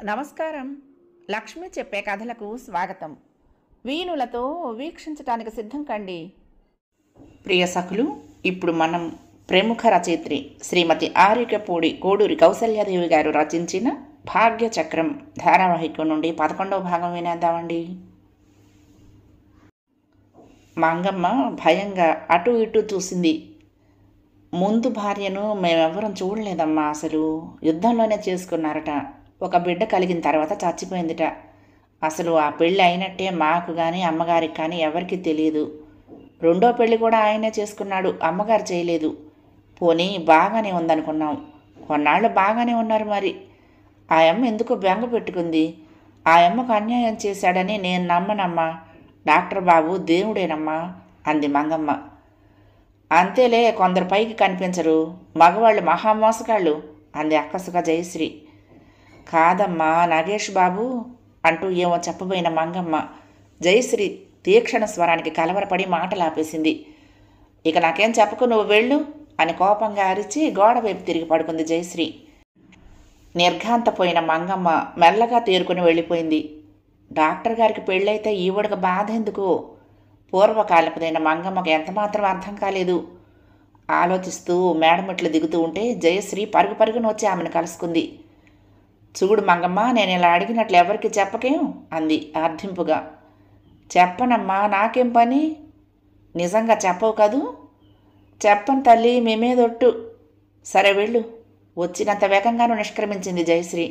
నమస్కారం. లక్ష్మి చెప్పే కథలకు స్వాగతం. వీణులతో వీక్షించటానికి సిద్ధం కండి. ప్రియ సఖులు, ఇప్పుడు మనం ప్రముఖ రచయిత్రి శ్రీమతి ఆర్యకపూడి కోడూరి కౌసల్యాదేవి గారు రచించిన భాగ్యచక్రం ధారావాహికం నుండి 11వ భాగం వినేద్దామండి. మంగమ్మ భయంగా అటు ఇటు చూసింది. ముందు భార్యను మేమెవ్వరం చూడలేదమ్మా. అసలు యుద్ధంలోనే చేసుకున్నారట. ఒక బిడ్డ కలిగిన తర్వాత చచ్చిపోయిందిట. అసలు ఆ పెళ్ళి అయినట్టే మాకు కానీ అమ్మగారికి కానీ ఎవరికి తెలియదు. రెండో పెళ్ళి కూడా ఆయనే చేసుకున్నాడు, అమ్మగారు చేయలేదు. పోనీ బాగానే ఉందనుకున్నాం. కొన్నాళ్ళు బాగానే ఉన్నారు. మరి ఆ అమ్మ ఎందుకో బెంగ పెట్టుకుంది. ఆ అమ్మకు అన్యాయం చేశాడని నేను నమ్మనమ్మా. డాక్టర్ బాబు దేవుడేనమ్మా అంది మంగమ్మ. అంతేలే, కొందరు పైకి కనిపించరు, మగవాళ్ళు మహామోసగాళ్ళు అంది అక్కసుగా జయశ్రీ. కాదమ్మా నాగేష్ బాబు అంటూ ఏమో చెప్పబోయిన మంగమ్మ జయశ్రీ తీక్షణ స్వరానికి కలవరపడి మాటలాపేసింది. ఇక నాకేం చెప్పకు, నువ్వు వెళ్ళు అని కోపంగా అరిచి గోడ వైపు తిరిగి పడుకుంది జయశ్రీ. నిర్ఘాంతపోయిన మంగమ్మ మెల్లగా తేరుకుని వెళ్ళిపోయింది. డాక్టర్ గారికి పెళ్ళైతే ఈవిడకు బాధ ఎందుకు? పూర్వకాలపుదైన మంగమ్మకు ఎంతమాత్రం అర్థం కాలేదు. ఆలోచిస్తూ మేడమెట్లు దిగుతూ ఉంటే జయశ్రీ పరుగు పరుగున వచ్చి ఆమెను కలుసుకుంది. చూడు మంగమ్మ, నేను ఇలా అడిగినట్లు ఎవరికి చెప్పకేం అంది అర్థింపుగా. చెప్పనమ్మా, నాకేం పని? నిజంగా చెప్పవు కదూ? చెప్పను తల్లి, మేమేదొట్టు. సరే వెళ్ళు. వచ్చినంత వేగంగానూ నిష్క్రమించింది జయశ్రీ.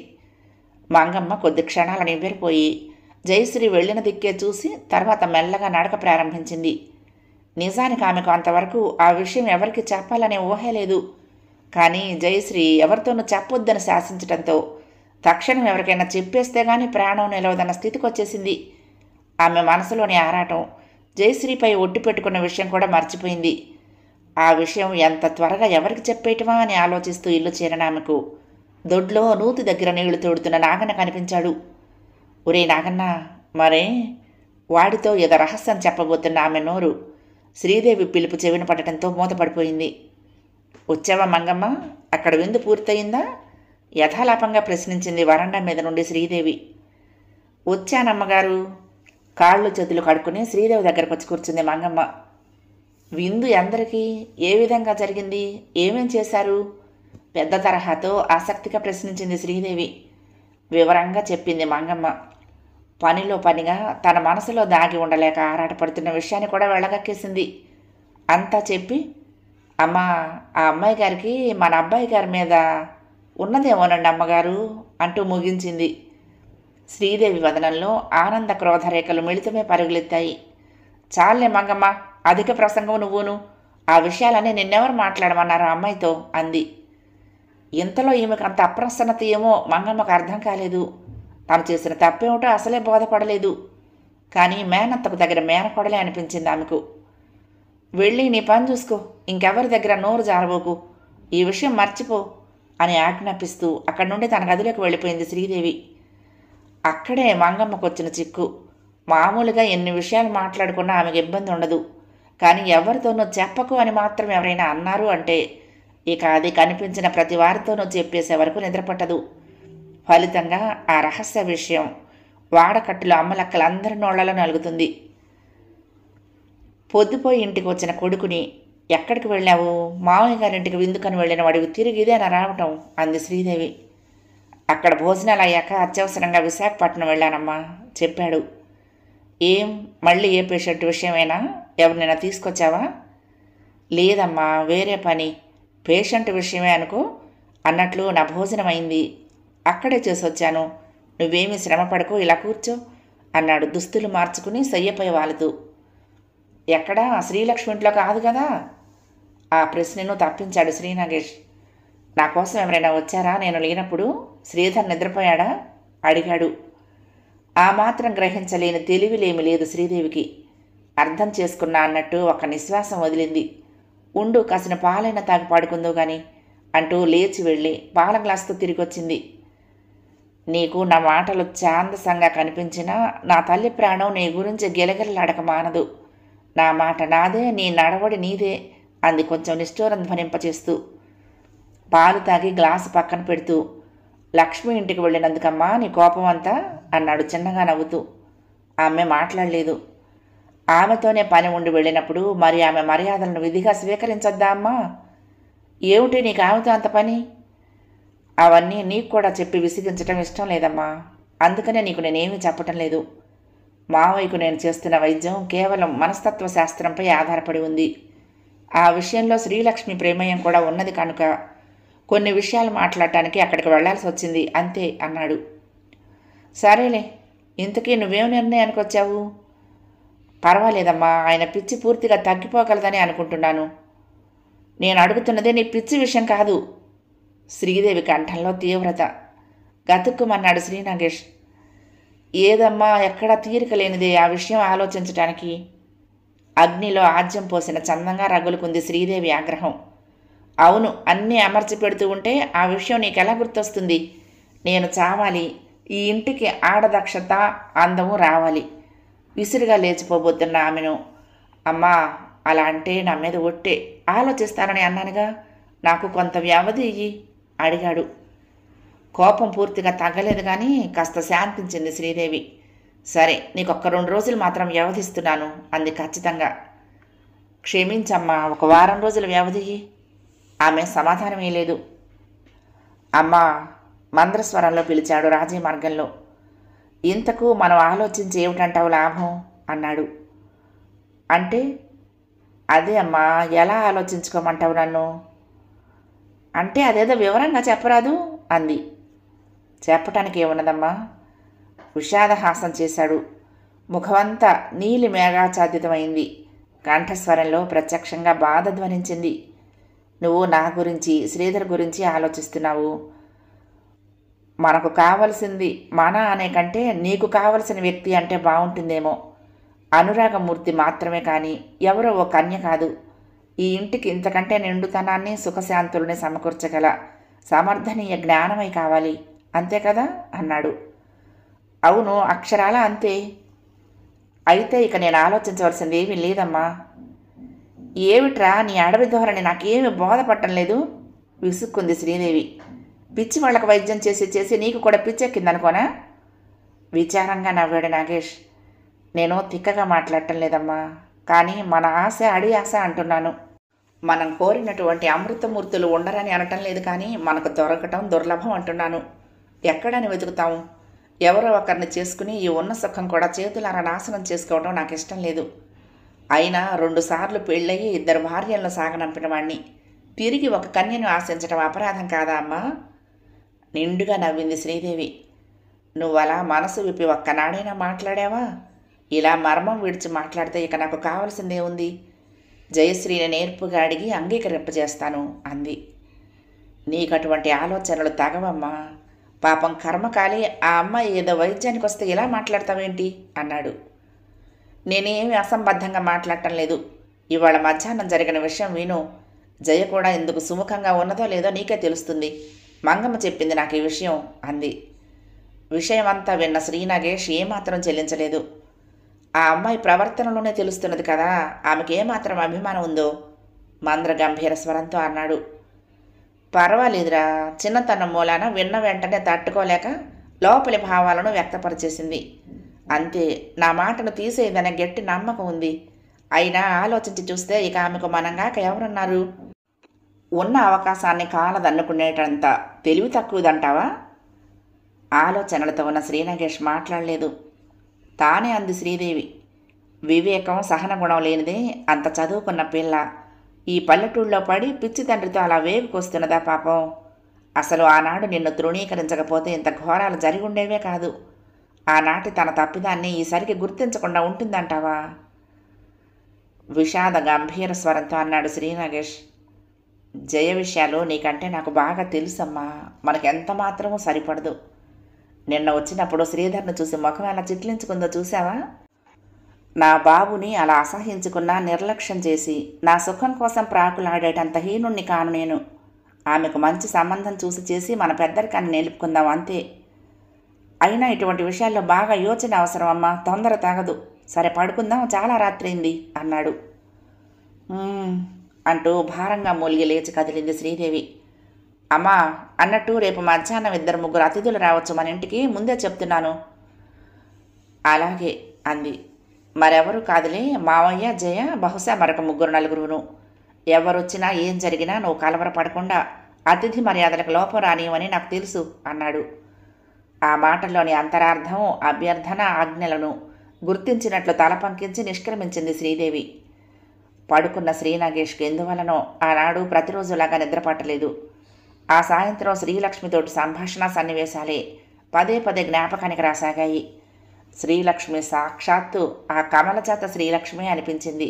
మంగమ్మ కొద్ది క్షణాల నివ్వెరపోయి జయశ్రీ వెళ్ళిన దిక్కే చూసి తర్వాత మెల్లగా నడక ప్రారంభించింది. నిజానికి ఆమెకు అంతవరకు ఆ విషయం ఎవరికి చెప్పాలనే ఊహే లేదు. కానీ జయశ్రీ ఎవరితోనూ చెప్పొద్దని శాసించడంతో తక్షణం ఎవరికైనా చెప్పేస్తే గానీ ప్రాణం నిలవదన్న స్థితికి వచ్చేసింది. ఆమె మనసులోని ఆరాటం జయశ్రీపై ఒట్టి పెట్టుకున్న విషయం కూడా మర్చిపోయింది. ఆ విషయం ఎంత త్వరగా ఎవరికి చెప్పేయటమా అని ఆలోచిస్తూ ఇల్లు చేరిన ఆమెకు దొడ్లో నూతి దగ్గర నీళ్లు తోడుతున్న నాగన్న కనిపించాడు. ఒరే నాగన్న, మరే వాడితో ఏదో రహస్యం చెప్పబోతున్న ఆమె నోరు శ్రీదేవి పిలుపు చెవిన పడటంతో మూతపడిపోయింది. వచ్చావా మంగమ్మ? అక్కడ విందు పూర్తయిందా? యథాలాపంగా ప్రశ్నించింది వరండా మీద నుండి శ్రీదేవి. వచ్చానమ్మగారు. కాళ్ళు చేతులు కడుక్కుని శ్రీదేవి దగ్గరకు వచ్చి కూర్చుంది మంగమ్మ. విందు ఎందరికీ, ఏ విధంగా జరిగింది, ఏమేం చేశారు? పెద్ద తరహాతో ఆసక్తిగా ప్రశ్నించింది శ్రీదేవి. వివరంగా చెప్పింది మంగమ్మ. పనిలో పనిగా తన మనసులో దాగి ఉండలేక ఆరాటపడుతున్న విషయాన్ని కూడా వెళ్ళగక్కేసింది. అంతా చెప్పి, అమ్మా, ఆ అమ్మాయి గారికి మన అబ్బాయి గారి మీద ఉన్నదేమోనండి అమ్మగారు అంటూ ముగించింది. శ్రీదేవి వదనంలో ఆనంద క్రోధరేఖలు మిళితమే పరుగులెత్తాయి. చాలే మంగమ్మ, అధిక ప్రసంగం నువ్వును. ఆ విషయాలన్నీ నిన్నెవరు మాట్లాడమన్నారు అమ్మాయితో అంది. ఇంతలో ఈమెకు అంత అప్రసన్నత ఏమో మంగమ్మకు అర్థం కాలేదు. తాను చేసిన తప్పేమిటో అసలే బోధపడలేదు. కానీ మేనత్తకు దగ్గర మేనకొడలే అనిపించింది ఆమెకు. వెళ్ళి నీ పని చూసుకో, ఇంకెవరి దగ్గర నోరు జారబోకు, ఈ విషయం మర్చిపో అని ఆజ్ఞాపిస్తూ అక్కడి నుండి తన గదిలోకి వెళ్ళిపోయింది శ్రీదేవి. అక్కడే మంగమ్మకు వచ్చిన చిక్కు. మామూలుగా ఎన్ని విషయాలు మాట్లాడుకున్నా ఆమెకు ఇబ్బంది ఉండదు. కానీ ఎవరితోనూ చెప్పకు అని మాత్రం ఎవరైనా అన్నారు అంటే ఇక అది కనిపించిన ప్రతి వారితోనూ చెప్పేసే వరకు నిద్రపట్టదు. ఫలితంగా ఆ రహస్య విషయం వాడకట్టులో అమ్మలక్కలందరి నోళ్లలో నలుగుతుంది. పొద్దుపోయి ఇంటికి వచ్చిన కొడుకుని, ఎక్కడికి వెళ్ళావు? మామయ్య గారింటికి విందుకని వెళ్ళిన వాడివి తిరిగి ఇదేనా రావటం అంది శ్రీదేవి. అక్కడ భోజనాలు అయ్యాక అత్యవసరంగా విశాఖపట్నం వెళ్ళానమ్మా చెప్పాడు. ఏం, మళ్ళీ ఏ పేషెంట్ విషయమేనా? ఎవరినైనా తీసుకొచ్చావా? లేదమ్మా, వేరే పని. పేషెంట్ విషయమే అనుకో. అన్నట్లు నా భోజనం అయింది, అక్కడే చేసొచ్చాను. నువ్వేమీ శ్రమపడకు, ఇలా కూర్చో అన్నాడు దుస్తులు మార్చుకుని సయ్యపై వాలుతూ. ఎక్కడా, శ్రీలక్ష్మి ఇంట్లో కాదు కదా? ఆ ప్రశ్నను తప్పించాడు శ్రీనాగేష్. నా కోసం ఎవరైనా వచ్చారా నేను లేనప్పుడు? శ్రీధర్ నిద్రపోయాడా అడిగాడు. ఆ మాత్రం గ్రహించలేని తెలివిలేమి లేదు శ్రీదేవికి. అర్థం చేసుకున్నా అన్నట్టు ఒక నిశ్వాసం వదిలింది. ఉండు, కాసిన పాలైన తాగి పాడుకుందో గాని అంటూ లేచి వెళ్ళి పాల గ్లాసుతో తిరిగొచ్చింది. నీకు నా మాటలు ఛాందసంగా కనిపించినా నా తల్లి ప్రాణం నీ గురించి గిలగిలలాడక మానదు. నా మాట నాదే, నీ నడవడి నీదే అంది కొంచెం నిష్ఠూరం ధ్వనింపచేస్తూ. పాలు తాగి గ్లాసు పక్కన పెడుతూ, లక్ష్మి ఇంటికి వెళ్ళినందుకమ్మా నీ కోపం అంతా అన్నాడు చిన్నగా నవ్వుతూ. ఆమె మాట్లాడలేదు. ఆమెతోనే పని ఉండి వెళ్ళినప్పుడు మరి ఆమె మర్యాదలను విధిగా స్వీకరించొద్దా అమ్మా? ఏమిటి నీకు ఆమెతో అంత పని? అవన్నీ నీకు కూడా చెప్పి విసిగించటం ఇష్టం లేదమ్మా. అందుకనే నీకు నేనేమీ చెప్పటం లేదు. మావయ్యకు నేను చేస్తున్న వైద్యం కేవలం మనస్తత్వ శాస్త్రంపై ఆధారపడి ఉంది. ఆ విషయంలో శ్రీలక్ష్మి ప్రమేయం కూడా ఉన్నది కనుక కొన్ని విషయాలు మాట్లాడటానికి అక్కడికి వెళ్లాల్సి వచ్చింది అంతే అన్నాడు. సరేలే, ఇంతకీ నువ్వేం నిర్ణయానికి వచ్చావు? పర్వాలేదమ్మా, ఆయన పిచ్చి పూర్తిగా తగ్గిపోగలదని అనుకుంటున్నాను. నేను అడుగుతున్నదే నీ పిచ్చి విషయం కాదు. శ్రీదేవి కంఠంలో తీవ్రత. గతుక్కుమన్నాడు శ్రీనాగేష్. ఏదమ్మా, ఎక్కడా తీరిక లేనిదే ఆ విషయం ఆలోచించటానికి. అగ్నిలో ఆజ్యం పోసిన చందంగా రగులుకుంది శ్రీదేవి ఆగ్రహం. అవును, అన్నీ అమర్చి పెడుతూ ఉంటే ఆ విషయం నీకెలా గుర్తొస్తుంది? నేను చావాలి, ఈ ఇంటికి ఆడదక్షత అందము రావాలి. విసురుగా లేచిపోబోతున్న ఆమెను, అమ్మా అలా అంటే నా మీద ఒట్టే, ఆలోచిస్తానని అన్నానుగా, నాకు కొంత వ్యవధి ఇయ్యి అడిగాడు. కోపం పూర్తిగా తగ్గలేదు కానీ కాస్త శాంతించింది శ్రీదేవి. సరే, నీకొక్క 2 రోజులు మాత్రం వ్యవధిస్తున్నాను అంది ఖచ్చితంగా. క్షమించమ్మా, ఒక వారం రోజుల వ్యవధి. ఆమె సమాధానమే లేదు. అమ్మా, మంద్రస్వరంలో పిలిచాడు రాజీ మార్గంలో. ఇంతకు మనం ఆలోచించి ఏమిటంటావు లాభం అన్నాడు. అంటే అదే అమ్మా, ఎలా ఆలోచించుకోమంటావు నన్ను? అంటే అదేదో వివరంగా చెప్పరాదు అంది. చెప్పటానికి ఏమున్నదమ్మా? విషాదహాసం చేశాడు. ముఖమంతా నీలి మేఘాచ్ఛాదితమైంది. కంఠస్వరంలో ప్రత్యక్షంగా బాధ ధ్వనించింది. నువ్వు నా గురించి, శ్రీధర్ గురించి ఆలోచిస్తున్నావు. మనకు కావలసింది మన అనే కంటే నీకు కావలసిన వ్యక్తి అంటే బాగుంటుందేమో. అనురాగమూర్తి మాత్రమే కానీ ఎవరో ఓ కన్య కాదు. ఈ ఇంటికి ఇంతకంటే నిండుతనాన్ని, సుఖశాంతుల్ని సమకూర్చగల సమర్థనీయ జ్ఞానమై కావాలి, అంతే కదా అన్నాడు. అవును, అక్షరాల అంతే. అయితే ఇక నేను ఆలోచించవలసింది ఏమీ లేదమ్మా. ఏమిట్రా నీ అడవి ధోరణి, నాకేమీ బోధపట్టం లేదు విసుక్కుంది శ్రీదేవి. పిచ్చి వాళ్ళకు వైద్యం చేసి చేసి నీకు కూడా పిచ్చెక్కిందనుకోనా? విచారంగా నవ్వాడు నాగేష్. నేను తిక్కగా మాట్లాడటం లేదమ్మా, కానీ మన ఆశ అడి ఆశ అంటున్నాను. మనం కోరినటువంటి అమృతమూర్తులు ఉండరని అనటం లేదు, కానీ మనకు దొరకటం దుర్లభం అంటున్నాను. ఎక్కడని వెతుకుతాము? ఎవరో ఒకరిని చేసుకుని ఈ ఉన్న సుఖం కూడా చేతులారా నాశనం చేసుకోవడం నాకు ఇష్టం లేదు. అయినా 2 సార్లు పెళ్ళయి 2 భార్యలను సాగనంపిన వాణ్ణి తిరిగి ఒక కన్యను ఆశించడం అపరాధం కాదా అమ్మా? నిండుగా నవ్వింది శ్రీదేవి. నువ్వలా మనసు విప్పి ఒక్కనాడైనా మాట్లాడావా? ఇలా మర్మం విడిచి మాట్లాడితే ఇక నాకు కావలసిందే ఉంది. జయశ్రీని నేర్పుగా అడిగి అంగీకరింపజేస్తాను అంది. నీకటువంటి ఆలోచనలు తగవమ్మా. పాపం కర్మకాలి ఆ అమ్మాయి ఏదో వైద్యానికి వస్తే ఇలా మాట్లాడతావేంటి అన్నాడు. నేనేమి అసంబద్ధంగా మాట్లాడటం లేదు. ఇవాళ మధ్యాహ్నం జరిగిన విషయం విను. జయ కూడా ఎందుకు సుముఖంగా ఉన్నదో లేదో నీకే తెలుస్తుంది. మంగమ్మ చెప్పింది నాకు ఈ విషయం అంది. విషయమంతా విన్న శ్రీనాగేష్ ఏమాత్రం చెల్లించలేదు. ఆ అమ్మాయి ప్రవర్తనలోనే తెలుస్తున్నది కదా ఆమెకి ఏమాత్రం అభిమానం ఉందో మంద్ర గంభీర స్వరంతో అన్నాడు. పర్వాలేదురా, చిన్నతనం మూలాన విన్న వెంటనే తట్టుకోలేక లోపలి భావాలను వ్యక్తపరిచేసింది అంతే. నా మాటను తీసేయదనే గట్టి నమ్మకం ఉంది. అయినా ఆలోచించి చూస్తే ఇక ఆమెకు మనంగాక ఎవరున్నారు? ఉన్న అవకాశాన్ని కాలదన్నుకునేటంత తెలివి తక్కువదంటావా? ఆలోచనలతో ఉన్న శ్రీనాగేష్ మాట్లాడలేదు. తానే అంది శ్రీదేవి. వివేకం, సహనగుణం లేనిదే అంత చదువుకున్న పిల్ల ఈ పల్లెటూళ్ళలో పడి పిచ్చి తండ్రితో అలా వేగుకొస్తున్నదా పాపం? అసలు ఆనాడు నిన్ను తృణీకరించకపోతే ఇంత ఘోరాలు జరిగి ఉండేవే కాదు. ఆనాటి తన తప్పిదాన్ని ఈసరికి గుర్తించకుండా ఉంటుందంటావా? విషాద గంభీర స్వరంతో అన్నాడు శ్రీనాగేష్. జయ విషయాలు నీకంటే నాకు బాగా తెలుసమ్మా. మనకెంత మాత్రమూ సరిపడదు. నిన్న వచ్చినప్పుడు శ్రీధర్ను చూసి ముఖం ఎలా చిట్లించుకుందో చూసావా? నా బాబుని అలా అసహించుకున్నా నిర్లక్ష్యం చేసి నా సుఖం కోసం ప్రాకులాడేటంత హీనుణ్ణి కాను నేను. ఆమెకు మంచి సంబంధం చూసి చేసి మన పెద్దరికాన్ని నిలుపుకుందాం అంతే. అయినా ఇటువంటి విషయాల్లో బాగా యోచన అవసరం అమ్మా, తొందర తాగదు. సరే పడుకుందాం, చాలా రాత్రైంది అన్నాడు. అంటూ భారంగా మూలిగి లేచి కదిలింది శ్రీదేవి. అమ్మా, అన్నట్టు రేపు మధ్యాహ్నం 2-3 అతిథులు రావచ్చు మన ఇంటికి, ముందే చెప్తున్నాను. అలాగే అంది. మరెవరూ కాదులే, మావయ్య, జయ, బహుశా మరొక 3-4. ఎవరొచ్చినా ఏం జరిగినా నువ్వు కలవరపడకుండా అతిథి మర్యాదలకు లోపం రానివని నాకు తెలుసు అన్నాడు. ఆ మాటల్లోని అంతరార్థం, అభ్యర్థన, ఆజ్ఞలను గుర్తించినట్లు తల పంకించి నిష్క్రమించింది శ్రీదేవి. పడుకున్న శ్రీనాగేష్కి ఎందువలనో ఆనాడు ప్రతిరోజులాగా నిద్రపట్టలేదు. ఆ సాయంత్రం శ్రీలక్ష్మితోటి సంభాషణ సన్నివేశాలే పదే పదే జ్ఞాపకానికి రాసాగాయి. శ్రీలక్ష్మి సాక్షాత్తు ఆ కమలజాత శ్రీలక్ష్మి అనిపించింది.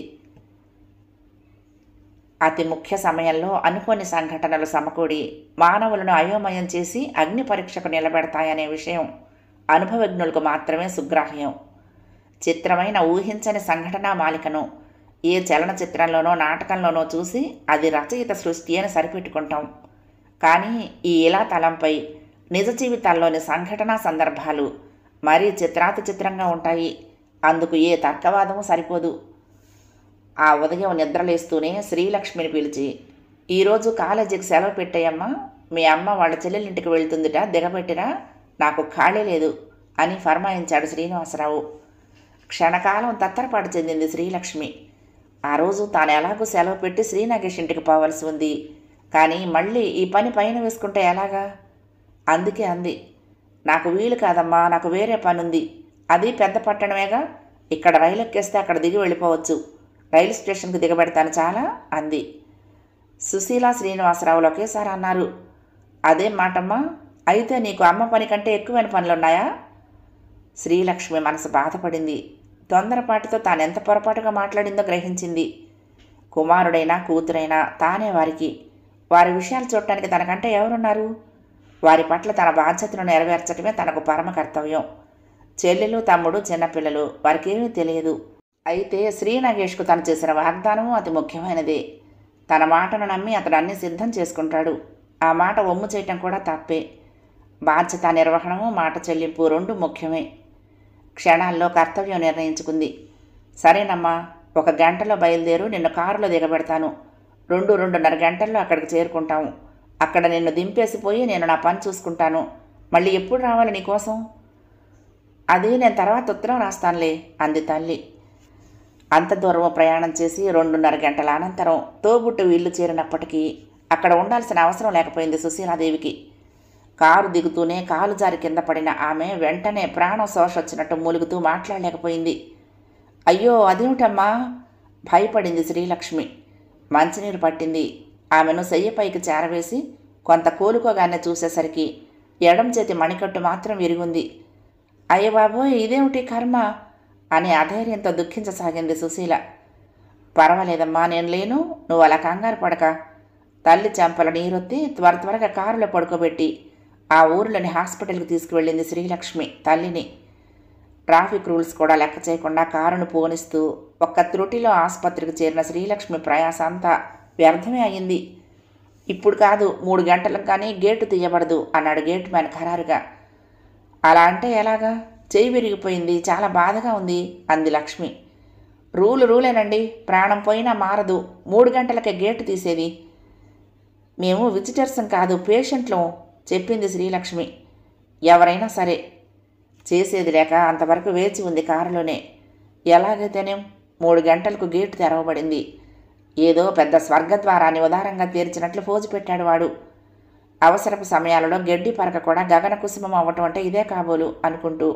అతి ముఖ్య సమయంలో అనుకోని సంఘటనలు సమకూడి మానవులను అయోమయం చేసి అగ్ని పరీక్షకు నిలబెడతాయనే విషయం అనుభవజ్ఞులకు మాత్రమే సుగ్రాహ్యం. చిత్రమైన ఊహించని సంఘటనా మాలికను ఏ చలనచిత్రంలోనో నాటకంలోనో చూసి అది రచయిత సృష్టి అని సరిపెట్టుకుంటాం. కానీ ఈ ఇలా తలంపై నిజ జీవితాల్లోని సంఘటనా సందర్భాలు మరీ చిత్రాతి చిత్రంగా ఉంటాయి. అందుకు ఏ తర్కవాదము సరిపోదు. ఆ ఉదయం నిద్రలేస్తూనే శ్రీలక్ష్మిని పిలిచి, ఈరోజు కాలేజీకి సెలవు పెట్టేయమ్మా, మీ అమ్మ వాళ్ళ చెల్లెలింటికి వెళ్తుందిట, దిగబెట్టిరా, నాకు ఖాళీ లేదు అని ఫర్మాయించాడు శ్రీనివాసరావు. క్షణకాలం తత్తరపాటు చెందింది శ్రీలక్ష్మి. ఆ రోజు తాను ఎలాగూ సెలవు పెట్టి శ్రీనాగేష్ ఇంటికి పోవలసి ఉంది. కానీ మళ్ళీ ఈ పని పైన వేసుకుంటే ఎలాగా? అందుకే అంది, నాకు వీలు కాదమ్మా, నాకు వేరే పనుంది. అది పెద్ద పట్టణమేగా, ఇక్కడ రైలు ఎక్కేస్తే అక్కడ దిగి వెళ్ళిపోవచ్చు, రైలు స్టేషన్కి దిగబెడతాను చాలా అంది. సుశీల, శ్రీనివాసరావులు ఒకేసారి అన్నారు. అదేం మాటమ్మా, అయితే నీకు అమ్మ పని కంటే ఎక్కువైన పనులున్నాయా? శ్రీలక్ష్మి మనసు బాధపడింది. తొందరపాటుతో తానెంత పొరపాటుగా మాట్లాడిందో గ్రహించింది. కుమారుడైనా కూతురైనా తానే వారికి. వారి విషయాలు చూడటానికి తనకంటే ఎవరున్నారు? వారి పట్ల తన బాధ్యతను నెరవేర్చడమే తనకు పరమ కర్తవ్యం. చెల్లెలు, తమ్ముడు, చిన్నపిల్లలు, వారికేమీ తెలియదు. అయితే శ్రీనాగేష్కు తను చేసిన వాగ్దానము అతి ముఖ్యమైనదే. తన మాటను నమ్మి అతడు అన్నీ సిద్ధం చేసుకుంటాడు. ఆ మాట ఒమ్ము చేయటం కూడా తప్పే. బాధ్యత నిర్వహణము, మాట చెల్లింపు రెండు ముఖ్యమే. క్షణాల్లో కర్తవ్యం నిర్ణయించుకుంది. సరేనమ్మా, 1 గంటలో బయలుదేరు, నిన్ను కారులో దిగబెడతాను. 2-2:30 గంటల్లో అక్కడికి చేరుకుంటాము. అక్కడ నిన్ను దింపేసిపోయి నేను నా పని చూసుకుంటాను. మళ్ళీ ఎప్పుడు రావాలి నీకోసం? అది నేను తర్వాత ఉత్తరం రాస్తానులే అంది తల్లి. అంత దూరం ప్రయాణం చేసి 2:30 గంటల అనంతరం తోబుట్టు ఇల్లు చేరినప్పటికీ అక్కడ ఉండాల్సిన అవసరం లేకపోయింది సుశీలాదేవికి. కారు దిగుతూనే కాలు జారి కింద పడిన ఆమె వెంటనే ప్రాణం శోషొచ్చినట్టు మూలుగుతూ మాట్లాడలేకపోయింది. అయ్యో, అదేమిటమ్మా? భయపడింది శ్రీలక్ష్మి. మంచినీరు పట్టింది. ఆమెను శయ్యపైకి చేరవేసి కొంత కోలుకోగానే చూసేసరికి ఎడం చేతి మణికట్టు మాత్రం విరిగుంది. అయ్య బాబోయ్, ఇదేమిటి కర్మ అని అధైర్యంతో దుఃఖించసాగింది సుశీల. పర్వాలేదమ్మా, నేను లేను, నువ్వు అలా కంగారు పడక. తల్లి చెంపల నీరొత్తి త్వరగా కారులో పడుకోబెట్టి ఆ ఊరిలోని హాస్పిటల్కి తీసుకువెళ్ళింది శ్రీలక్ష్మి తల్లిని. ట్రాఫిక్ రూల్స్ కూడా లెక్క చేయకుండా కారును పోనిస్తూ ఒక్క త్రుటిలో ఆసుపత్రికి చేరిన శ్రీలక్ష్మి ప్రయాస అంతా వ్యర్థమే అయింది. ఇప్పుడు కాదు, 3 గంటలకు కానీ గేటు తీయబడదు అన్నాడు గేట్ మ్యాన్ ఖరారుగా. అలా అంటే ఎలాగా? చెయ్యి విరిగిపోయింది, చాలా బాధగా ఉంది అంది లక్ష్మి. రూలేనండి, ప్రాణం పోయినా మారదు. 3 గంటలకే గేటు తీసేది. మేము విజిటర్సం కాదు, పేషెంట్లం చెప్పింది శ్రీలక్ష్మి. ఎవరైనా సరే. చేసేది లేక అంతవరకు వేచి ఉంది కారులోనే. ఎలాగైతేనేం 3 గంటలకు గేటు తెరవబడింది. ఏదో పెద్ద స్వర్గద్వారాన్ని ఉదారంగా తీర్చినట్లు ఫోజు పెట్టాడు వాడు. అవసరపు సమయాలలో గడ్డి పరక కూడా గగన కుసుమం అవ్వటం అంటే ఇదే కాబోలు అనుకుంటూ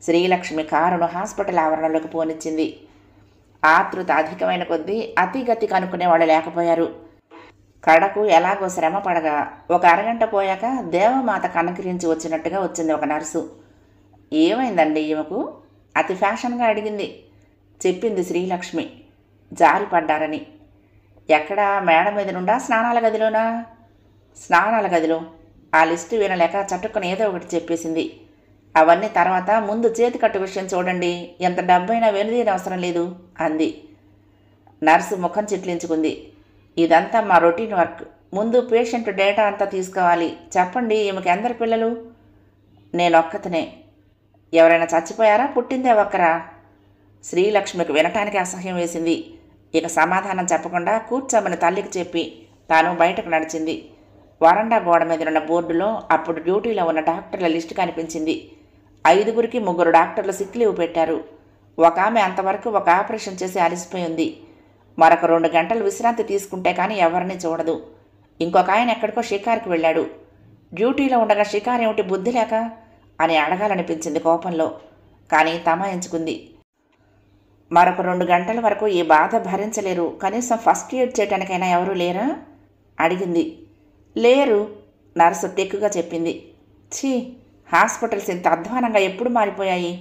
శ్రీలక్ష్మి కారును హాస్పిటల్ ఆవరణలోకి పోనిచ్చింది. ఆతృత అధికమైన కొద్దీ అతిగతి కనుక్కునేవాళ్ళు లేకపోయారు. కడకు ఎలాగో శ్రమ పడగా 1 అరగంట పోయాక దేవమాత కనకరించి వచ్చినట్టుగా వచ్చింది ఒక నర్సు. ఏమైందండి ఈమెకు? అతి ఫ్యాషన్గా అడిగింది. చెప్పింది శ్రీలక్ష్మి. జారిపడ్డారని. ఎక్కడా? మేడ మీద నుండా స్నానాల గదిలోనా? స్నానాల గదిలో. ఆ లిస్టు వినలేక చట్టుకుని ఏదో ఒకటి చెప్పేసింది. అవన్నీ తర్వాత, ముందు చేతికట్టు విషయం చూడండి, ఎంత డబ్బైనా వెనుదీయని అవసరం లేదు అంది. నర్సు ముఖం చిట్లించుకుంది. ఇదంతా మా రొటీన్ వర్క్. ముందు పేషెంట్ డేటా అంతా తీసుకోవాలి. చెప్పండి, ఈమెకి ఎందరు పిల్లలు? నేనొక్కతనే. ఎవరైనా చచ్చిపోయారా? పుట్టిందే ఒక్కరా? శ్రీలక్ష్మికి వినటానికి అసహ్యం వేసింది. ఇక సమాధానం చెప్పకుండా కూర్చోమని తల్లికి చెప్పి తాను బయటకు నడిచింది. వరండా గోడ మీద ఉన్న బోర్డులో అప్పుడు డ్యూటీలో ఉన్న డాక్టర్ల లిస్టు కనిపించింది. 5గురికి 3 డాక్టర్లు సిక్ లీవ్ పెట్టారు. ఒక ఆమె అంతవరకు ఒక ఆపరేషన్ చేసి అలసిపోయి ఉంది. మరొక 2 గంటలు విశ్రాంతి తీసుకుంటే కానీ ఎవరిని చూడదు. ఇంకొక ఆయన ఎక్కడికో షికారుకి వెళ్ళాడు. డ్యూటీలో ఉండగా షికారు ఏమిటి బుద్ధి లేక అని అడగాలనిపించింది కోపంలో. కానీ తమాయించుకుంది. మరొక 2 గంటల వరకు ఈ బాధ భరించలేరు. కనీసం ఫస్ట్ ఎయిడ్ చేయటానికైనా ఎవరూ లేరా అడిగింది. లేరు, నర్సు టెక్కుగా చెప్పింది. ఛీ, హాస్పిటల్స్ ఇంత అధ్వానంగా ఎప్పుడు మారిపోయాయి.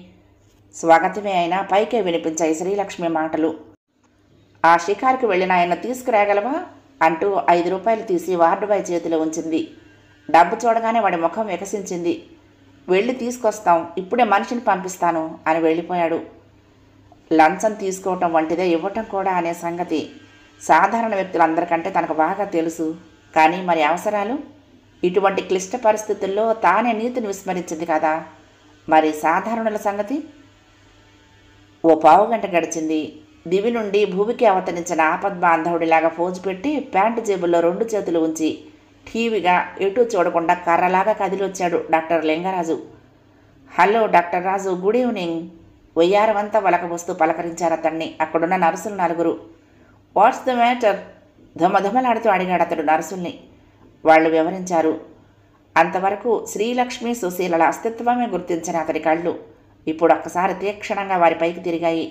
స్వాగతమే అయినా పైకే వినిపించాయి శ్రీలక్ష్మి మాటలు. ఆ షికారుకి వెళ్ళిన ఆయన తీసుకురాగలవా అంటూ 5 రూపాయలు తీసి వార్డు బాయ్ చేతిలో ఉంచింది. డబ్బు చూడగానే వాడి ముఖం వికసించింది. వెళ్ళి తీసుకొస్తాం, ఇప్పుడే మనిషిని పంపిస్తాను అని వెళ్ళిపోయాడు. లంచం తీసుకోవటం వంటిదే ఇవ్వటం కూడా అనే సంగతి సాధారణ వ్యక్తులందరికంటే తనకు బాగా తెలుసు. కానీ మరి అవసరాలు? ఇటువంటి క్లిష్ట పరిస్థితుల్లో తానే నీతిని విస్మరించింది కదా. మరి సాధారణుల సంగతి? ఓ పావుగంట గడిచింది. దివి నుండి భూమికి అవతరించిన ఆపద్బాంధవుడిలాగా ఫోజు పెట్టి ప్యాంటు జేబుల్లో 2 చేతులు ఉంచి టీవీగా ఎటూ చూడకుండా కర్రలాగా కదిలొచ్చాడు డాక్టర్ లింగరాజు. హలో డాక్టర్ రాజు, గుడ్ ఈవినింగ్. వయ్యారమంతా వలకబోస్తూ పలకరించారు అతన్ని అక్కడున్న నర్సులు 4. వాట్స్ ద మ్యాటర్ ధమధమలాడుతూ అడిగాడు అతడు నర్సుల్ని. వాళ్ళు వివరించారు. అంతవరకు శ్రీలక్ష్మి సుశీలల అస్తిత్వమే గుర్తించిన అతడి కళ్ళు ఇప్పుడు ఒక్కసారి తీక్షణంగా వారిపైకి తిరిగాయి.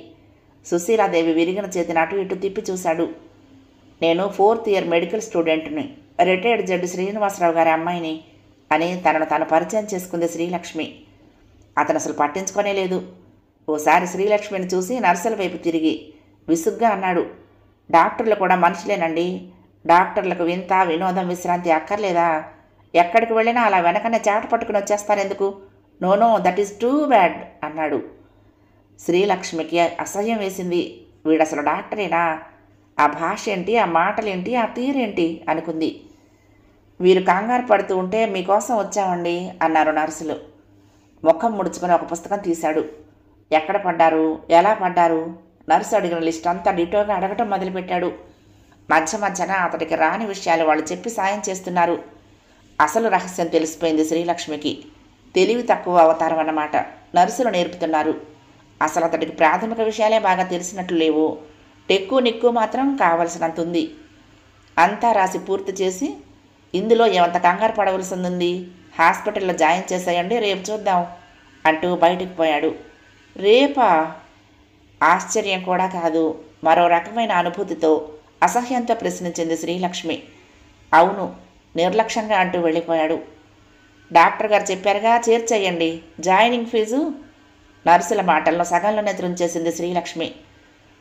సుశీలాదేవి విరిగిన చేతిని అటు ఇటు తిప్పి చూశాడు. నేను 4th ఇయర్ మెడికల్ స్టూడెంట్ని, రిటైర్డ్ జడ్జి శ్రీనివాసరావు గారి అమ్మాయిని అని తనను తాను పరిచయం చేసుకుంది శ్రీలక్ష్మి. అతను అసలు పట్టించుకోనే లేదు. ఓసారి శ్రీలక్ష్మిని చూసి నర్సుల వైపు తిరిగి విసుగ్గా అన్నాడు. డాక్టర్లు కూడా మనుషులేనండి. డాక్టర్లకు వింత వినోదం విశ్రాంతి అక్కర్లేదా? ఎక్కడికి వెళ్ళినా అలా వెనకనే చాట పట్టుకుని వచ్చేస్తారెందుకు? No, that is too bad అన్నాడు. శ్రీలక్ష్మికి అసహ్యం వేసింది. వీడసలు డాక్టరేనా? ఆ భాష ఏంటి, ఆ మాటలేంటి, ఆ తీరేంటి అనుకుంది. వీరు కంగారు పడుతూ ఉంటే మీకోసం వచ్చామండి అన్నారు నర్సులు. ముఖం ముడుచుకొని ఒక పుస్తకం తీశాడు. ఎక్కడ పడ్డారు, ఎలా పడ్డారు? నర్సు అడిగిన లిస్ట్ అంతా డిటోగా అడగటం మొదలుపెట్టాడు. మధ్య మధ్యన అతడికి రాని విషయాలు వాళ్ళు చెప్పి సాయం చేస్తున్నారు. అసలు రహస్యం తెలిసిపోయింది శ్రీలక్ష్మికి. తెలివి తక్కువ అవతారం అన్నమాట. నర్సులు నేర్పుతున్నారు. అసలు అతడికి ప్రాథమిక విషయాలే బాగా తెలిసినట్లు లేవు. టెక్కు నిక్కు మాత్రం కావలసినంత ఉంది. అంతా రాసి పూర్తి చేసి ఇందులో ఏమంత కంగారు పడవలసి ఉంది, హాస్పిటల్లో జాయిన్ చేసేయండి, రేపు చూద్దాం అంటూ బయటికి పోయాడు. రేపా? ఆశ్చర్యం కూడా కాదు, మరో రకమైన అనుభూతితో అసహ్యంతో ప్రశ్నించింది శ్రీలక్ష్మి. అవును, నిర్లక్ష్యంగా అంటూ వెళ్ళిపోయాడు. డాక్టర్ గారు చెప్పారుగా, చేర్చేయండి. Joining fee? నర్సుల మాటల్లో సగంలోనే త్రుంచేసింది శ్రీలక్ష్మి.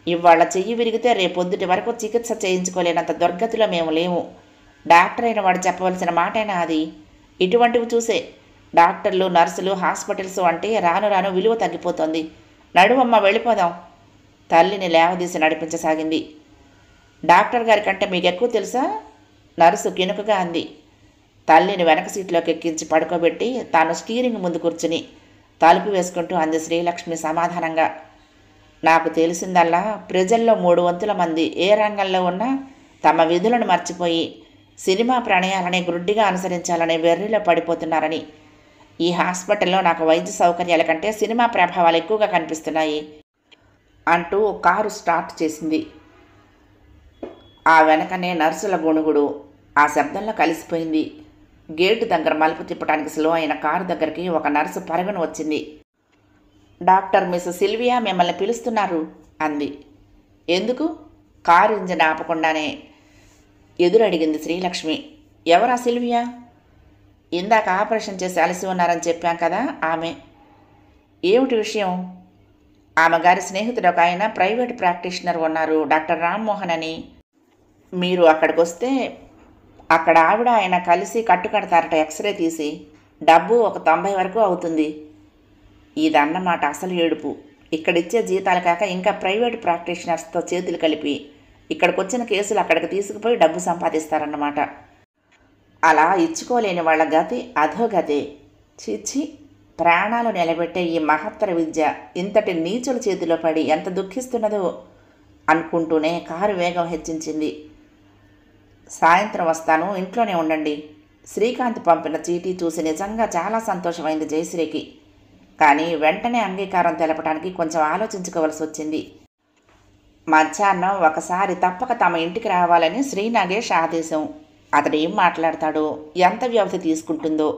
ఇవాళ చెయ్యి విరిగితే రేపొద్దుటి వరకు చికిత్స చేయించుకోలేనంత దుర్గతిలో మేము లేము. డాక్టర్ అయిన వాడు చెప్పవలసిన మాటైనా అది. ఇటువంటివి చూసే డాక్టర్లు, నర్సులు, హాస్పిటల్స్ అంటే రాను రాను విలువ తగ్గిపోతుంది. నడువమ్మ, వెళ్ళిపోదాం. తల్లిని లేవదీసి నడిపించసాగింది. డాక్టర్ గారి కంటే మీకు ఎక్కువ తెలుసా? నర్సు కినుకగా అంది. తల్లిని వెనక సీట్లోకి ఎక్కించి పడుకోబెట్టి తాను స్టీరింగ్ ముందు కూర్చుని తలుపు వేసుకుంటూ అంది శ్రీలక్ష్మి సమాధానంగా. నాకు తెలిసిందల్లా ప్రజల్లో 3/4 మంది ఏ రంగంలో ఉన్నా తమ విధులను మర్చిపోయి సినిమా ప్రణయాలని గుడ్డిగా అనుసరించాలనే వెర్రిలో పడిపోతున్నారని. ఈ హాస్పిటల్లో నాకు వైద్య సౌకర్యాల కంటే సినిమా ప్రభావాలు ఎక్కువగా కనిపిస్తున్నాయి అంటూ కారు స్టార్ట్ చేసింది. ఆ వెనకనే నర్సుల గొణుగుడు ఆ శబ్దంలో కలిసిపోయింది. గేటు దగ్గర మలుపు తిప్పడానికి స్లో అయిన కారు దగ్గరికి ఒక నర్సు పరుగున వచ్చింది. డాక్టర్ మిస్ సిల్వియా మిమ్మల్ని పిలుస్తున్నారు అంది. ఎందుకు? కారు ఇంజిన్ ఆపకుండానే ఎదురడిగింది శ్రీలక్ష్మి. ఎవరా సిల్వియా? ఇందాక ఆపరేషన్ చేసి అలసి ఉన్నారని చెప్పాం కదా, ఆమె. ఏమిటి విషయం? ఆమె గారి స్నేహితుడు ఒక ఆయన ప్రైవేట్ ప్రాక్టీషనర్ ఉన్నారు, డాక్టర్ రామ్మోహన్ అని. మీరు అక్కడికి వస్తే అక్కడ ఆవిడ ఆయన కలిసి కట్టుకడతారట, ఎక్స్రే తీసి. డబ్బు ఒక 90 వరకు అవుతుంది. ఇదన్నమాట అసలు ఏడుపు. ఇక్కడిచ్చే జీతాలు కాక ఇంకా ప్రైవేట్ ప్రాక్టీషనర్స్తో చేతులు కలిపి ఇక్కడికి వచ్చిన కేసులు అక్కడికి తీసుకుపోయి డబ్బు సంపాదిస్తారన్నమాట. అలా ఇచ్చుకోలేని వాళ్ళ గతి అధోగతే. చిచ్చి, ప్రాణాలు నిలబెట్టే ఈ మహత్తర విద్య ఇంతటి నీచుల చేతిలో పడి ఎంత దుఃఖిస్తున్నదో అనుకుంటూనే కారు వేగం హెచ్చించింది. సాయంత్రం వస్తాను, ఇంట్లోనే ఉండండి. శ్రీకాంత్ పంపిన చీటీ చూసి నిజంగా చాలా సంతోషమైంది జయశ్రీకి. కానీ వెంటనే అంగీకారం తెలపడానికి కొంచెం ఆలోచించుకోవలసి వచ్చింది. మధ్యాహ్నం ఒకసారి తప్పక తమ ఇంటికి రావాలని శ్రీ నాగేష్ ఆదేశం. అతడు ఏం మాట్లాడతాడో, ఎంత వ్యవధి తీసుకుంటుందో.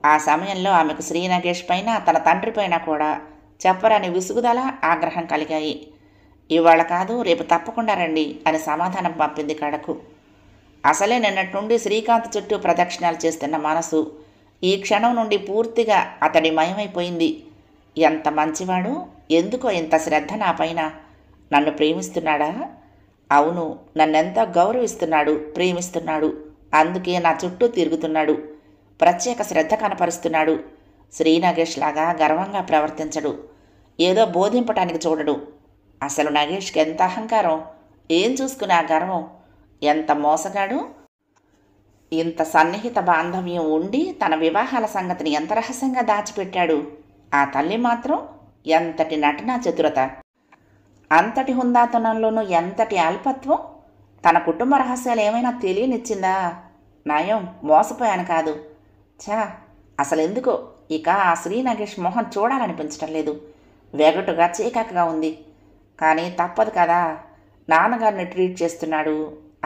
ఆ సమయంలో ఆమెకు శ్రీ నాగేష్ పైన తన తండ్రి పైన కూడా చెప్పరాని విసుగుదల, ఆగ్రహం కలిగాయి. ఇవాళ కాదు, రేపు తప్పకుండా రండి అని సమాధానం పంపింది కడకు. అసలే నిన్నటి నుండి శ్రీకాంత్ చుట్టూ ప్రదక్షిణాలు చేస్తున్న మనసు ఈ క్షణం నుండి పూర్తిగా అతడి మయమైపోయింది. ఎంత మంచివాడు, ఎందుకో ఇంత శ్రద్ధ నా పైన. నన్ను ప్రేమిస్తున్నాడా? అవును, నన్నెంతో గౌరవిస్తున్నాడు, ప్రేమిస్తున్నాడు. అందుకే నా చుట్టూ తిరుగుతున్నాడు, ప్రత్యేక శ్రద్ధ కనపరుస్తున్నాడు. శ్రీ నాగేష్ లాగా గర్వంగా ప్రవర్తించడు, ఏదో బోధింపటానికి చూడడు. అసలు నాగేష్కి ఎంత అహంకారం, ఏం చూసుకుని ఆ గర్వం. ఎంత మోసగాడు. ఇంత సన్నిహిత బాంధవ్యం ఉండి తన వివాహాల సంగతిని ఎంత రహస్యంగా దాచిపెట్టాడు. ఆ తల్లి మాత్రం ఎంతటి నటనా చతురత, అంతటి హుందాతనంలోనూ ఎంతటి అల్పత్వం. తన కుటుంబ రహస్యాలు ఏమైనా తెలియనిచ్చిందా? నయం, మోసపోయాను కాదు. ఛా, అసలెందుకో ఇక ఆ శ్రీ నాగేష్ మొహం చూడాలనిపించటం లేదు. వెగటుగా చీకాకుగా ఉంది. కానీ తప్పదు కదా, నాన్నగారిని ట్రీట్ చేస్తున్నాడు.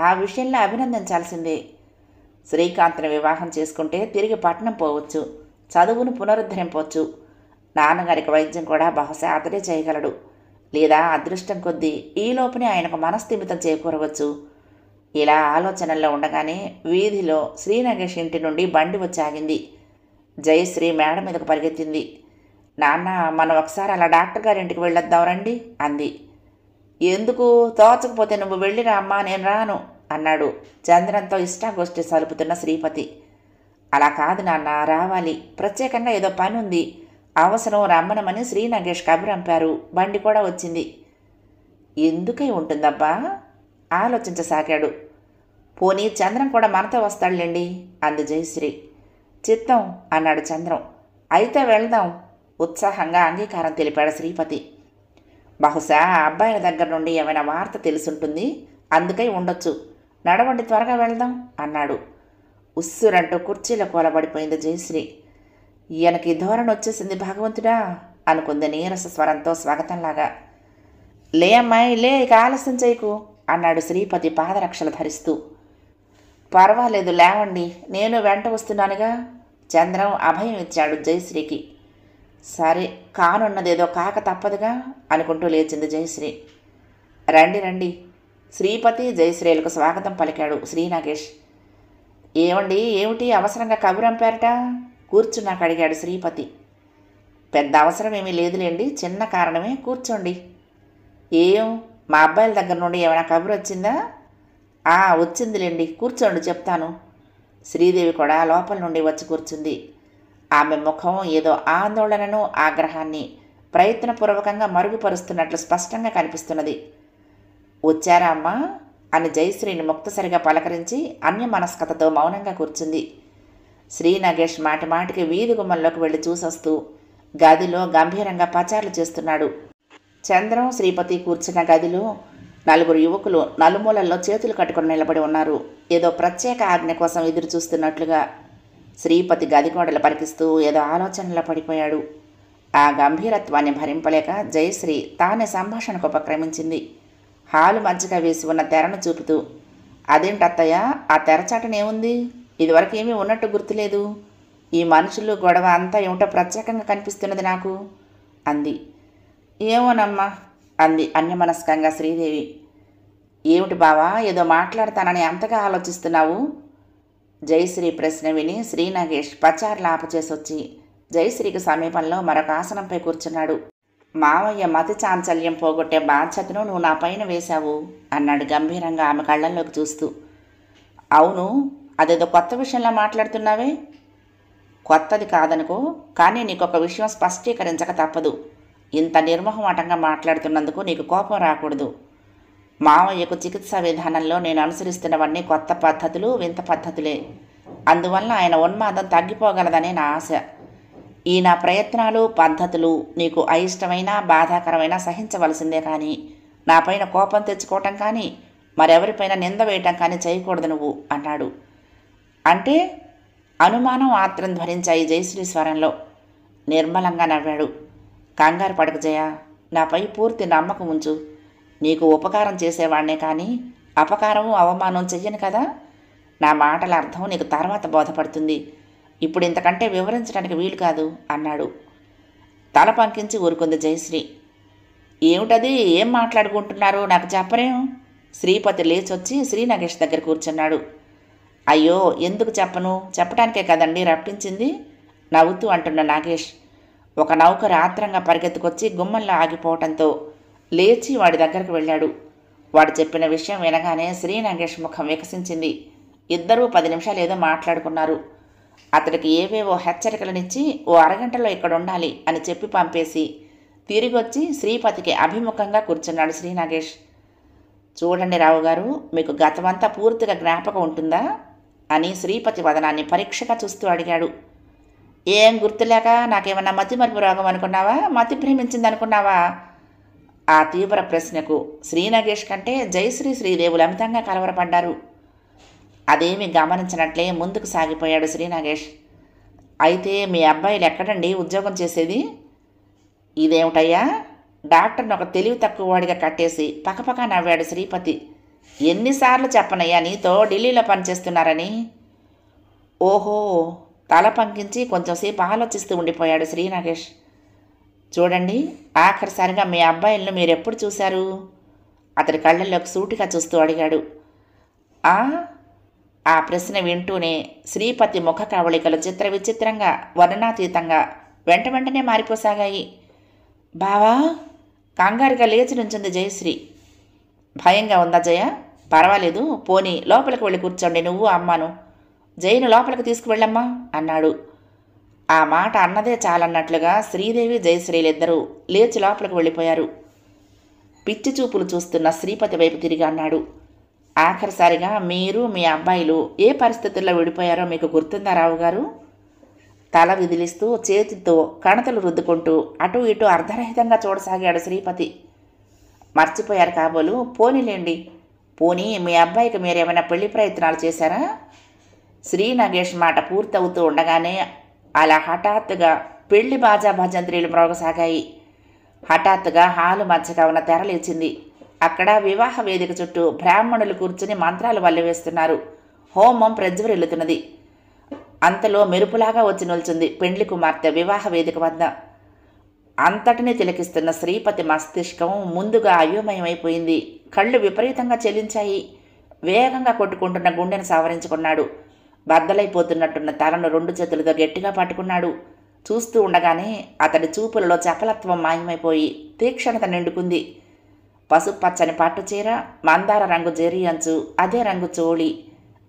ఆ విషయంలో అభినందించాల్సిందే. శ్రీకాంత్ని వివాహం చేసుకుంటే తిరిగి పట్నం పోవచ్చు, చదువును పునరుద్ధరింపవచ్చు. నాన్నగారికి వైద్యం కూడా బహుశా అతడే చేయగలడు. లేదా అదృష్టం కొద్దీ ఈ లోపునే ఆయనకు మనస్థిమితం చేకూరవచ్చు. ఇలా ఆలోచనల్లో ఉండగానే వీధిలో శ్రీ నాగేష్ ఇంటి నుండి బండి వచ్చి ఆగింది. జయశ్రీ మేడ మీదకు పరిగెత్తింది. నాన్న, మనం ఒకసారి అలా డాక్టర్ గారింటికి వెళ్ళొద్దాం రండి అంది. ఎందుకు? తోచకపోతే నువ్వు వెళ్ళిరా అమ్మా, నేను రాను అన్నాడు చంద్రంతో ఇష్టాగోష్ఠి సలుపుతున్న శ్రీపతి. అలా కాదు నాన్న, రావాలి. ప్రత్యేకంగా ఏదో పని ఉంది, అవసరం, రమ్మనమని శ్రీ నాగేష్ కబురంపారు. బండి కూడా వచ్చింది. ఎందుకై ఉంటుందబ్బా ఆలోచించసాగాడు. పోనీ చంద్రం కూడా మనతో వస్తాడులేండి అంది జయశ్రీ. చిత్తం అన్నాడు చంద్రం. అయితే వెళ్దాం ఉత్సాహంగా అంగీకారం తెలిపాడు శ్రీపతి. బహుశా ఆ అబ్బాయిల దగ్గర నుండి ఏమైనా వార్త తెలుసుంటుంది, అందుకై ఉండొచ్చు. నడవండి, త్వరగా వెళ్దాం అన్నాడు. ఉస్సురంటూ కుర్చీలో కూలబడిపోయింది జయశ్రీ. ఈయనకి ధోరణి వచ్చేసింది భగవంతుడా అనుకుంది నీరస స్వరంతో స్వాగతంలాగా. లే అమ్మాయి లే, ఇక ఆలస్యం చేయకు అన్నాడు శ్రీపతి పాదరక్షలు ధరిస్తూ. పర్వాలేదు లేవండి, నేను వెంట వస్తున్నానుగా చంద్రం అభయం ఇచ్చాడు జయశ్రీకి. సరే, కానున్నదేదో కాక తప్పదుగా అనుకుంటూ లేచింది జయశ్రీ. రండి రండి శ్రీపతి జయశ్రీలకు స్వాగతం పలికాడు శ్రీ నాగేష్. ఏమండి, ఏమిటి అవసరంగా కబురంపారట? కూర్చున్నాక అడిగాడు శ్రీపతి. పెద్ద అవసరం ఏమీ లేదులేండి, చిన్న కారణమే, కూర్చోండి. ఏం, మా అబ్బాయిల దగ్గర నుండి ఏమైనా కబురు వచ్చిందా? వచ్చిందిలేండి, కూర్చోండి చెప్తాను. శ్రీదేవి కూడా లోపల నుండి వచ్చి కూర్చుంది. ఆమె ముఖం ఏదో ఆందోళనను, ఆగ్రహాన్ని ప్రయత్నపూర్వకంగా మరుగుపరుస్తున్నట్లు స్పష్టంగా కనిపిస్తున్నది. వచ్చారా అమ్మా అని జయశ్రీని ముక్తసరిగా పలకరించి అన్యమనస్కతతో మౌనంగా కూర్చుంది. శ్రీ నాగేష్ మాటి మాటికి వీధి గుమ్మంలోకి వెళ్ళి చూసొస్తూ గదిలో గంభీరంగా పచార్లు చేస్తున్నాడు. చంద్రం, శ్రీపతి కూర్చున్న గదిలో నలుగురు యువకులు నలుమూలల్లో చేతులు కట్టుకుని నిలబడి ఉన్నారు, ఏదో ప్రత్యేక ఆజ్ఞ కోసం ఎదురు చూస్తున్నట్లుగా. శ్రీపతి గది గోడలు పరికిస్తూ ఏదో ఆలోచనలో పడిపోయాడు. ఆ గంభీరత్వాన్ని భరింపలేక జయశ్రీ తానే సంభాషణకు ఉపక్రమించింది. హాలు మధ్యగా వేసి ఉన్న తెరను చూపుతూ, అదేంటత్తయ్య, ఆ తెరచాటనేముంది? ఇదివరకు ఏమీ ఉన్నట్టు గుర్తులేదు. ఈ మనుషులు గొడవ అంతా ఏమిటో ప్రత్యేకంగా కనిపిస్తున్నది నాకు అంది. ఏమోనమ్మా అంది అన్యమనస్కంగా శ్రీదేవి. ఏమిటి బావా, ఏదో మాట్లాడతానని అంతగా ఆలోచిస్తున్నావు? జయశ్రీ ప్రశ్న విని శ్రీ నాగేష్ పచార్లు ఆపచేసొచ్చి జయశ్రీకి సమీపంలో మరొక ఆసనంపై కూర్చున్నాడు. మావయ్య మతి చాంచల్యం పోగొట్టే బాధ్యతను నువ్వు నా పైన వేశావు అన్నాడు గంభీరంగా ఆమె కళ్ళల్లోకి చూస్తూ. అవును, అదేదో కొత్త విషయంలో మాట్లాడుతున్నావే. కొత్తది కాదనుకో, కానీ నీకొక విషయం స్పష్టీకరించక తప్పదు. ఇంత నిర్మోహమాటంగా మాట్లాడుతున్నందుకు నీకు కోపం రాకూడదు. మావయ్యకు చికిత్సా విధానంలో నేను అనుసరిస్తున్నవన్నీ కొత్త పద్ధతులు, వింత పద్ధతులే. అందువల్ల ఆయన ఉన్మాదం తగ్గిపోగలదనే నా ఆశ. ఈ నా ప్రయత్నాలు, పద్ధతులు నీకు అయిష్టమైన, బాధాకరమైన సహించవలసిందే. కానీ నాపైన కోపం తెచ్చుకోవటం కానీ, మరెవరిపైన నింద వేయటం కానీ చేయకూడదు నువ్వు అన్నాడు. అంటే అనుమానం ఆత్రం ధ్వనించాయి జయశ్రీ స్వరంలో. నిర్మలంగా నవ్వాడు. కంగారు పడకు జయ, నాపై పూర్తి నమ్మకం ఉంచు. నీకు ఉపకారం చేసేవాడినే కానీ అపకారం అవమానం చెయ్యను కదా. నా మాటల అర్థం నీకు తర్వాత బోధపడుతుంది. ఇప్పుడు ఇంతకంటే వివరించడానికి వీలు కాదు అన్నాడు. తల పంకించి ఊరుకుంది జయశ్రీ. ఏమిటది, ఏం మాట్లాడుకుంటున్నారో నాకు చెప్పరేం? శ్రీపతి లేచొచ్చి శ్రీ నాగేష్ దగ్గర కూర్చున్నాడు. అయ్యో, ఎందుకు చెప్పను, చెప్పడానికే కదండి రప్పించింది నవ్వుతూ అంటున్న నాగేష్. ఒక నౌకరు ఆత్రంగా పరిగెత్తుకొచ్చి గుమ్మంలో ఆగిపోవటంతో లేచి వాడి దగ్గరకు వెళ్ళాడు. వాడు చెప్పిన విషయం వినగానే శ్రీ నాగేష్ ముఖం వికసించింది. ఇద్దరూ 10 నిమిషాలు ఏదో మాట్లాడుకున్నారు. అతడికి ఏవేవో హెచ్చరికలనిచ్చి ఓ అరగంటలో ఇక్కడ ఉండాలి అని చెప్పి పంపేసి తిరిగొచ్చి శ్రీపతికి అభిముఖంగా కూర్చున్నాడు శ్రీ నాగేష్. చూడండి రావు గారు, మీకు గతమంతా పూర్తిగా జ్ఞాపకం ఉంటుందా అని శ్రీపతి వదనాన్ని పరీక్షగా చూస్తూ అడిగాడు. ఏం గుర్తులేక నాకేమన్నా మతిమరుపు రోగం అనుకున్నావా, మతి భ్రమించింది అనుకున్నావా? ఆ తీవ్ర ప్రశ్నకు శ్రీ నాగేష్ కంటే జయశ్రీ శ్రీదేవులు అమితంగా కలవరపడ్డారు. అదేమీ గమనించినట్లే ముందుకు సాగిపోయాడు శ్రీ నాగేష్. అయితే మీ అబ్బాయిలు ఎక్కడండి ఉద్యోగం చేసేది? ఇదేమిటయ్యా, డాక్టర్ని ఒక తెలివి తక్కువ వాడిగా కట్టేసి పకపక నవ్వాడు శ్రీపతి. ఎన్నిసార్లు చెప్పనయ్యా నీతో ఢిల్లీలో పనిచేస్తున్నారని? ఓహో, తల పంకించి కొంచెంసేపు ఆలోచిస్తూ ఉండిపోయాడు శ్రీ నాగేష్. చూడండి, ఆఖరిసారిగా మీ అబ్బాయిలను మీరెప్పుడు చూశారు? అతడి కళ్ళల్లోకి సూటిగా చూస్తూ అడిగాడు. ఆ ప్రశ్న వింటూనే శ్రీపతి ముఖ కవళికలు చిత్ర విచిత్రంగా వర్ణనాతీతంగా వెంటనే మారిపోసాగాయి. బావా, కంగారుగా లేచి నుంచింది జయశ్రీ. భయంగా ఉందా జయ? పర్వాలేదు, పోనీ లోపలికి వెళ్ళి కూర్చోండి, నువ్వు అమ్మాను. జయను లోపలికి తీసుకువెళ్ళమ్మా అన్నాడు. ఆ మాట అన్నదే చాలన్నట్లుగా శ్రీదేవి జయశ్రీలిద్దరూ లేచి లోపలికి వెళ్ళిపోయారు. పిచ్చి చూపులు చూస్తున్న శ్రీపతి వైపు తిరిగి అన్నాడు. ఆఖరిసారిగా మీరు మీ అబ్బాయిలు ఏ పరిస్థితుల్లో విడిపోయారో మీకు గుర్తుందా రావు గారు? తల విదిలిస్తూ చేతితో కణతలు రుద్దుకుంటూ అటూ ఇటూ అర్ధరహితంగా చూడసాగాడు శ్రీపతి. మర్చిపోయారు కాబోలు, పోనీలేండి. పోనీ మీ అబ్బాయికి మీరేమైనా పెళ్లి ప్రయత్నాలు చేశారా? శ్రీ నాగేష్ మాట పూర్తవుతూ ఉండగానే అలా హఠాత్తుగా పెళ్లి బాజా భజంత్రీలు మ్రోగసాగాయి. హఠాత్తుగా హాలు మధ్యగా ఉన్న తెర లేచింది. అక్కడ వివాహ వేదిక చుట్టూ బ్రాహ్మణులు కూర్చుని మంత్రాలు వల్లవేస్తున్నారు. హోమం ప్రజ్వరిల్లుతున్నది. అంతలో మెరుపులాగా వచ్చి నిల్చుంది పెండ్లి కుమార్తె వివాహ వేదిక వద్ద. అంతటినీ తిలకిస్తున్న శ్రీపతి మస్తిష్కం ముందుగా అయోమయమైపోయింది. కళ్ళు విపరీతంగా చెలించాయి. వేగంగా కొట్టుకుంటున్న గుండెను సవరించుకున్నాడు. బద్దలైపోతున్నట్టున్న తలను 2 చేతులతో గట్టిగా పట్టుకున్నాడు. చూస్తూ ఉండగానే అతడి చూపులలో చపలత్వం మాయమైపోయి తీక్షణత నిండుకుంది. పసుపచ్చని పట్టుచీర, మందార రంగు జెరీ అంచు, అదే రంగు చోళి,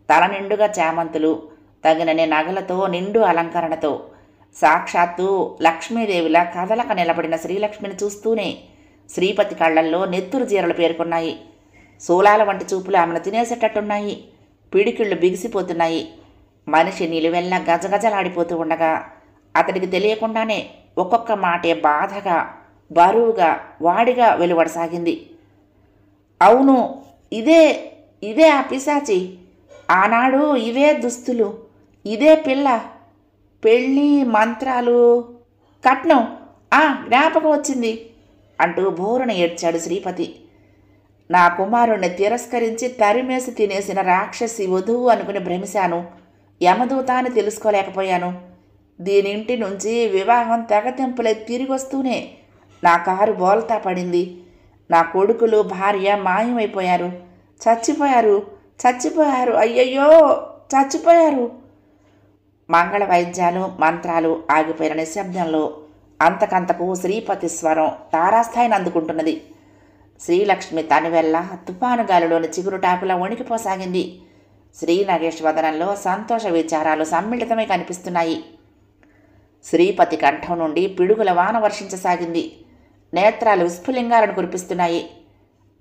తల నిండుగా చామంతులు, తగినన్ని నగలతో నిండు అలంకరణతో సాక్షాత్తు లక్ష్మీదేవిలా కదలక నిలబడిన శ్రీలక్ష్మిని చూస్తూనే శ్రీపతి కళ్లల్లో నెత్తురు జీరలు పేరుకున్నాయి. శూలాల వంటి చూపులు ఆమెను తినేసేటట్టున్నాయి. పిడికిళ్ళు బిగిసిపోతున్నాయి. మనిషి నిలువెల్లా గజగజలాడిపోతూ ఉండగా అతడికి తెలియకుండానే ఒక్కొక్క మాటే బాధగా బరువుగా వాడిగా వెలువడసాగింది. అవును, ఇదే ఆ పిశాచి. ఆనాడు ఇవే దుస్తులు, ఇదే పిల్ల, పెళ్ళి, మంత్రాలు, కట్నం, జ్ఞాపకం వచ్చింది అంటూ బోరున ఏడ్చాడు శ్రీపతి. నా కుమారుణ్ణి తిరస్కరించి తరిమేసి తినేసిన రాక్షసి వధువు అనుకుని భ్రమిశాను. యమదూత అని తెలుసుకోలేకపోయాను. దీనింటి నుంచి వివాహం తెగతెంపులై తిరిగొస్తూనే నా కారు బోల్తా పడింది. నా కొడుకులు భార్య మాయమైపోయారు. చచ్చిపోయారు, అయ్యయ్యో చచ్చిపోయారు. మంగళ వైద్యాలు మంత్రాలు ఆగిపోయిన నిశ్శబ్దంలో అంతకంతకు శ్రీపతి స్వరం తారాస్థాయిని అందుకుంటున్నది. శ్రీలక్ష్మి తనివెల్ల తుఫాను గాలిలోని చిగురుటాకులా వణికిపోసాగింది. శ్రీ నాగేష్ వదనంలో సంతోష విచారాలు సమ్మిళితమై కనిపిస్తున్నాయి. శ్రీపతి కంఠం నుండి పిడుగుల వాన వర్షించసాగింది. నేత్రాలు విస్ఫులింగాలను కురిపిస్తున్నాయి.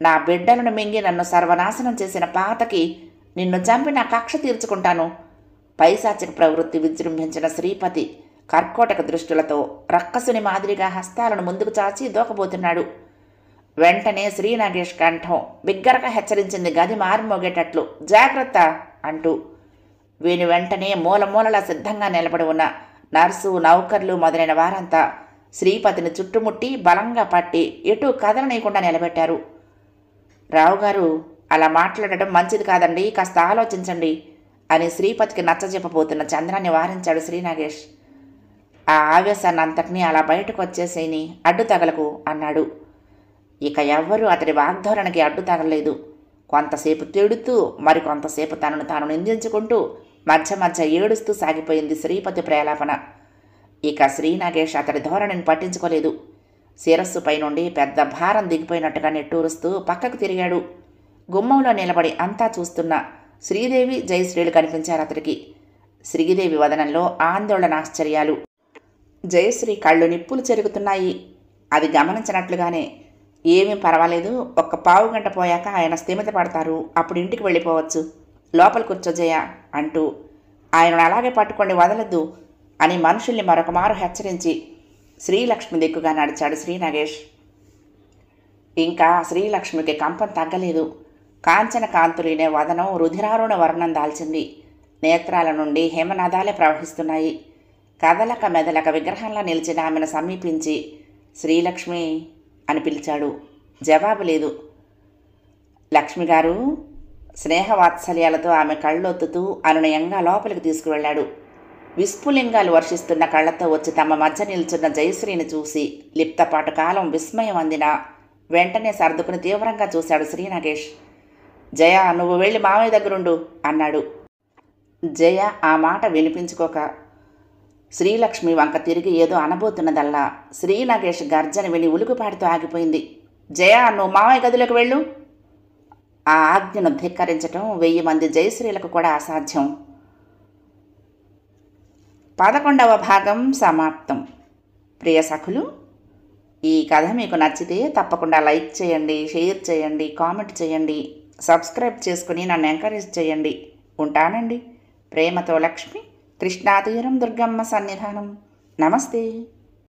నా బిడ్డలను మింగి నన్ను సర్వనాశనం చేసిన పాతకి నిన్ను చంపి నా కక్ష తీర్చుకుంటాను. పైశాచిక ప్రవృత్తి విజృంభించిన శ్రీపతి కర్కోటక దృష్టులతో రక్కసుని మాదిరిగా హస్తాలను ముందుకు చాచి దూకబోతున్నాడు. వెంటనే శ్రీ నాగేష్ కంఠం బిగ్గరగా హెచ్చరించింది గది మారుమోగేటట్లు, జాగ్రత్త అంటూ. వీని వెంటనే మూలమూలలా సిద్ధంగా నిలబడి ఉన్న నర్సు, నౌకర్లు మొదలైన వారంతా శ్రీపతిని చుట్టుముట్టి బలంగా పట్టి ఎటు కదలనీయకుండా నిలబెట్టారు. రావుగారు, అలా మాట్లాడటం మంచిది కాదండి, కాస్త ఆలోచించండి అని శ్రీపతికి నచ్చజెప్పబోతున్న చంద్రాన్ని వారించాడు శ్రీనాగేష్. ఆ ఆవేశాన్ని అంతటినీ అలా బయటకు వచ్చేసేని, అడ్డు తగలకు అన్నాడు. ఇక ఎవ్వరూ అతడి వాగ్ధోరణికి అడ్డు తగలలేదు. కొంతసేపు తిడుతూ మరికొంతసేపు తనను తాను నిందించుకుంటూ మధ్య మధ్య ఏడుస్తూ సాగిపోయింది శ్రీపతి ప్రేలాపన. ఇక శ్రీనాగేష్ అతడి ధోరణిని పట్టించుకోలేదు. శిరస్సుపై నుండి పెద్ద భారం దిగిపోయినట్టుగా నిట్టూరుస్తూ పక్కకు తిరిగాడు. గుమ్మంలో నిలబడి అంతా చూస్తున్న శ్రీదేవి, జయశ్రీలు కనిపించారు అతడికి. శ్రీదేవి వదనంలో ఆందోళన, ఆశ్చర్యాలు. జయశ్రీ కళ్ళు నిప్పులు చెరుగుతున్నాయి. అది గమనించినట్లుగానే, ఏమీ పర్వాలేదు, ఒక్క పావు గంట పోయాక ఆయన స్థిమిత పడతారు, అప్పుడు ఇంటికి వెళ్ళిపోవచ్చు, లోపల కూర్చో జయ అంటూ ఆయనను అలాగే పట్టుకోండి, వదలద్దు అని మనుషుల్ని మరొక మారు హెచ్చరించి శ్రీలక్ష్మి దిక్కుగా నడిచాడు శ్రీనాగేష్. ఇంకా శ్రీలక్ష్మికి కంపం తగ్గలేదు. కాంచన కాంతులీనే వదనం రుధిరారుణ వర్ణం దాల్చింది. నేత్రాల నుండి హేమనాదాలే ప్రవహిస్తున్నాయి. కదలక మెదలక విగ్రహంలా నిలిచిన ఆమెను సమీపించి శ్రీలక్ష్మి అని పిలిచాడు. జవాబు లేదు. లక్ష్మిగారు, స్నేహవాత్సల్యాలతో ఆమె కళ్ళొత్తుతూ అనునయంగా లోపలికి తీసుకువెళ్లాడు. విస్ఫులింగాలు వర్షిస్తున్న కళ్లతో వచ్చి తమ మధ్య నిల్చున్న జయశ్రీని చూసి లిప్తపాటు కాలం విస్మయం అందినా వెంటనే సర్దుకుని తీవ్రంగా చూశాడు శ్రీనాగేష్. జయ, నువ్వు వెళ్ళి మామయ్య దగ్గరుండు అన్నాడు. జయ ఆ మాట వినిపించుకోక శ్రీలక్ష్మి వంక తిరిగి ఏదో అనబోతున్నదల్లా శ్రీనాగేష్ గర్జన విని ఉలుకుపాటుతో ఆగిపోయింది. జయ, నువ్వు మామయ్య గదిలోకి వెళ్ళు. ఆ ఆజ్ఞను ధిక్కరించటం 1000 మంది జయశ్రీలకు కూడా అసాధ్యం. 11వ భాగం సమాప్తం. ప్రియ సఖులు, ఈ కథ మీకు నచ్చితే తప్పకుండా లైక్ చేయండి, షేర్ చేయండి, కామెంట్ చేయండి, సబ్స్క్రైబ్ చేసుకుని నన్ను ఎంకరేజ్ చేయండి. ఉంటానండి. ప్రేమతో లక్ష్మి, కృష్ణాతీరం, దుర్గమ్మ సన్నిధానం. నమస్తే.